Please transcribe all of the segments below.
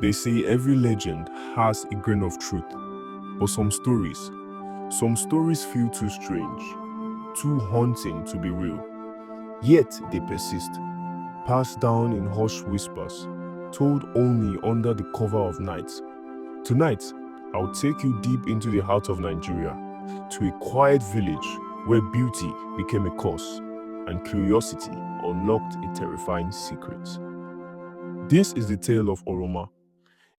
They say every legend has a grain of truth, but some stories feel too strange, too haunting to be real. Yet they persist, passed down in hushed whispers, told only under the cover of night. Tonight, I'll take you deep into the heart of Nigeria, to a quiet village where beauty became a curse and curiosity unlocked a terrifying secret. This is the tale of Oroma,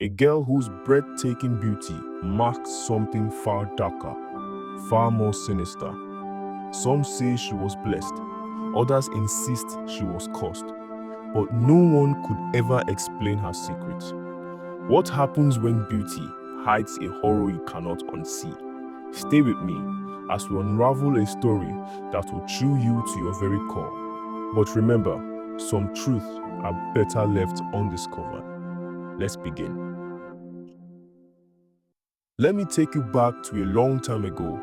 a girl whose breathtaking beauty masks something far darker, far more sinister. Some say she was blessed, others insist she was cursed, but no one could ever explain her secret. What happens when beauty hides a horror you cannot unsee? Stay with me as we unravel a story that will chew you to your very core. But remember, some truths are better left undiscovered. Let's begin. Let me take you back to a long time ago,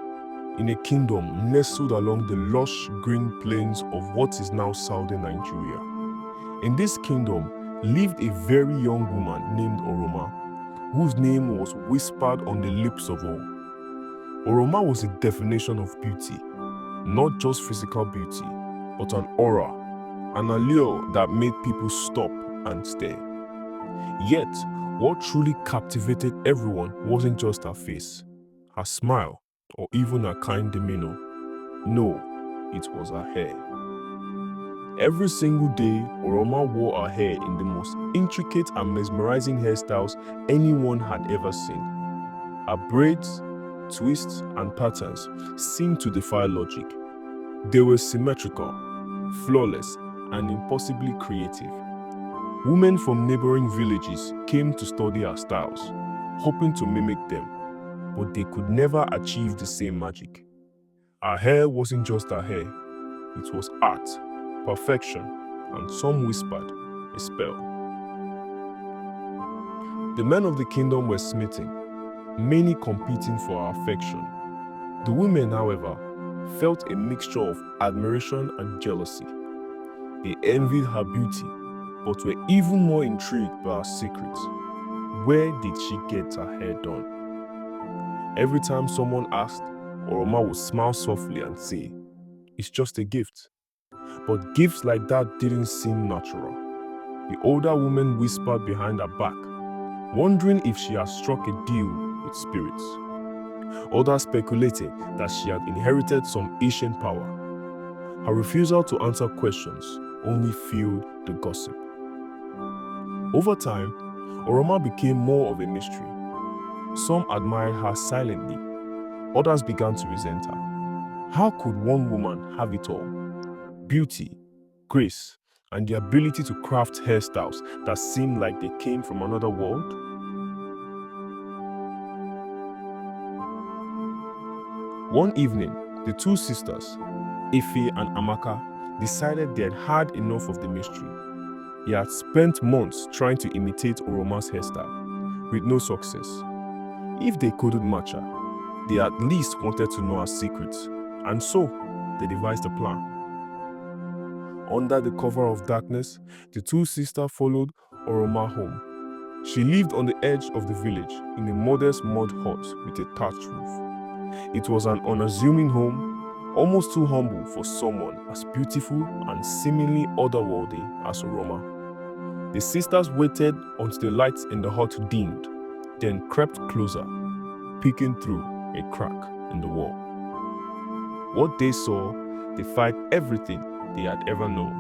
in a kingdom nestled along the lush green plains of what is now southern Nigeria. In this kingdom lived a very young woman named Oroma, whose name was whispered on the lips of all. Oroma was the definition of beauty, not just physical beauty, but an aura, an allure that made people stop and stare. Yet, what truly captivated everyone wasn't just her face, her smile, or even her kind demeanor. No, it was her hair. Every single day, Oroma wore her hair in the most intricate and mesmerizing hairstyles anyone had ever seen. Her braids, twists, and patterns seemed to defy logic. They were symmetrical, flawless, and impossibly creative. Women from neighboring villages came to study her styles, hoping to mimic them, but they could never achieve the same magic. Her hair wasn't just her hair, it was art, perfection, and some whispered, a spell. The men of the kingdom were smitten, many competing for her affection. The women, however, felt a mixture of admiration and jealousy. They envied her beauty, but were even more intrigued by her secrets. Where did she get her hair done? Every time someone asked, Oroma would smile softly and say, "It's just a gift." But gifts like that didn't seem natural. The older woman whispered behind her back, wondering if she had struck a deal with spirits. Others speculated that she had inherited some ancient power. Her refusal to answer questions only fueled the gossip. Over time, Oroma became more of a mystery. Some admired her silently, others began to resent her. How could one woman have it all? Beauty, grace, and the ability to craft hairstyles that seemed like they came from another world? One evening, the two sisters, Ife and Amaka, decided they had had enough of the mystery. They had spent months trying to imitate Oroma's hairstyle, with no success. If they couldn't match her, they at least wanted to know her secrets, and so they devised a plan. Under the cover of darkness, the two sisters followed Oroma home. She lived on the edge of the village in a modest mud hut with a thatched roof. It was an unassuming home, almost too humble for someone as beautiful and seemingly otherworldly as Oroma. The sisters waited until the lights in the hut dimmed, then crept closer, peeking through a crack in the wall. What they saw defied everything they had ever known.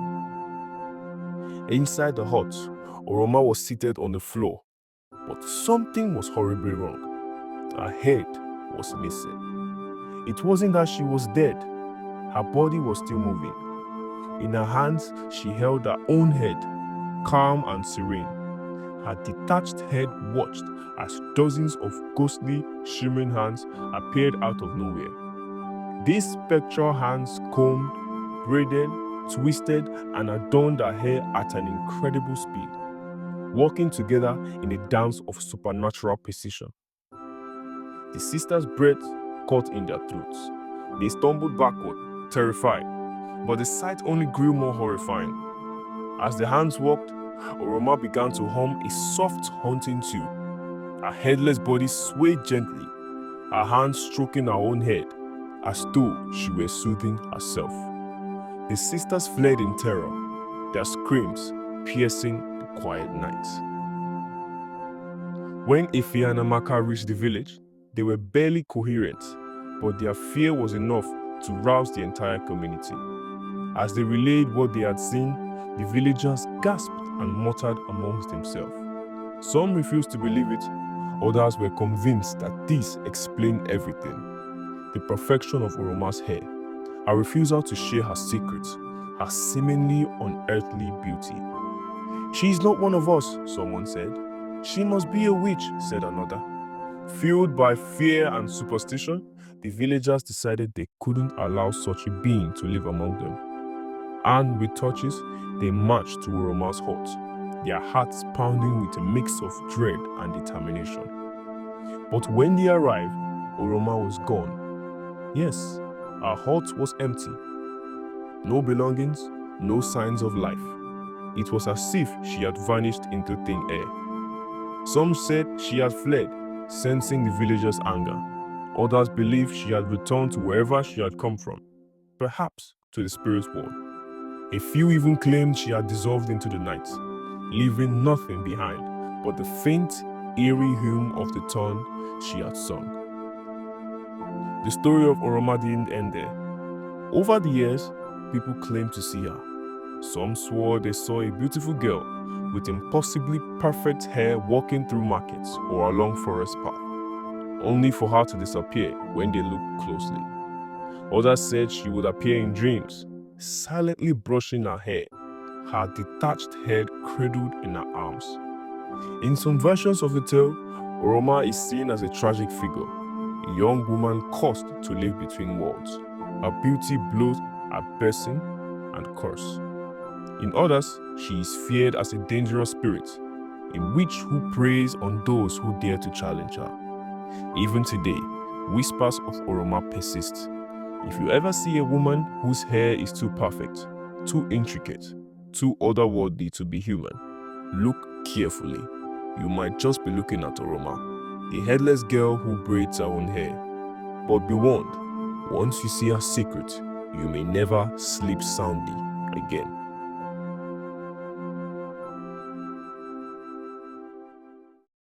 Inside the hut, Oroma was seated on the floor, but something was horribly wrong. Her head was missing. It wasn't that she was dead. Her body was still moving. In her hands, she held her own head, calm and serene. Her detached head watched as dozens of ghostly, shimmering hands appeared out of nowhere. These spectral hands combed, braided, twisted, and adorned her hair at an incredible speed, working together in a dance of supernatural precision. The sisters' breath caught in their throats. They stumbled backward, terrified, but the sight only grew more horrifying. As the hands walked, Oroma began to hum a soft, haunting tune. Her headless body swayed gently, her hands stroking her own head, as though she were soothing herself. The sisters fled in terror, their screams piercing the quiet night. When Ife and Amaka reached the village, they were barely coherent, but their fear was enough to rouse the entire community. As they relayed what they had seen, the villagers gasped and muttered amongst themselves. Some refused to believe it, others were convinced that this explained everything. The perfection of Oroma's hair, her refusal to share her secrets, her seemingly unearthly beauty. "She is not one of us," someone said. "She must be a witch," said another. Fueled by fear and superstition, the villagers decided they couldn't allow such a being to live among them. Armed with torches, they marched to Oroma's hut, their hearts pounding with a mix of dread and determination. But when they arrived, Oroma was gone. Yes, her hut was empty. No belongings, no signs of life. It was as if she had vanished into thin air. Some said she had fled, sensing the villagers' anger. Others believed she had returned to wherever she had come from, perhaps to the spirit world. A few even claimed she had dissolved into the night, leaving nothing behind but the faint, eerie hum of the tune she had sung. The story of Oroma didn't end there. Over the years, people claimed to see her. Some swore they saw a beautiful girl with impossibly perfect hair walking through markets or along forest paths, only for her to disappear when they looked closely. Others said she would appear in dreams, silently brushing her hair, her detached head cradled in her arms. In some versions of the tale, Oroma is seen as a tragic figure, a young woman cursed to live between worlds. Her beauty blows a blessing and curse. In others, she is feared as a dangerous spirit, a witch who preys on those who dare to challenge her. Even today, whispers of Oroma persist. If you ever see a woman whose hair is too perfect, too intricate, too otherworldly to be human, look carefully. You might just be looking at Oroma, a headless girl who braids her own hair. But be warned, once you see her secret, you may never sleep soundly again.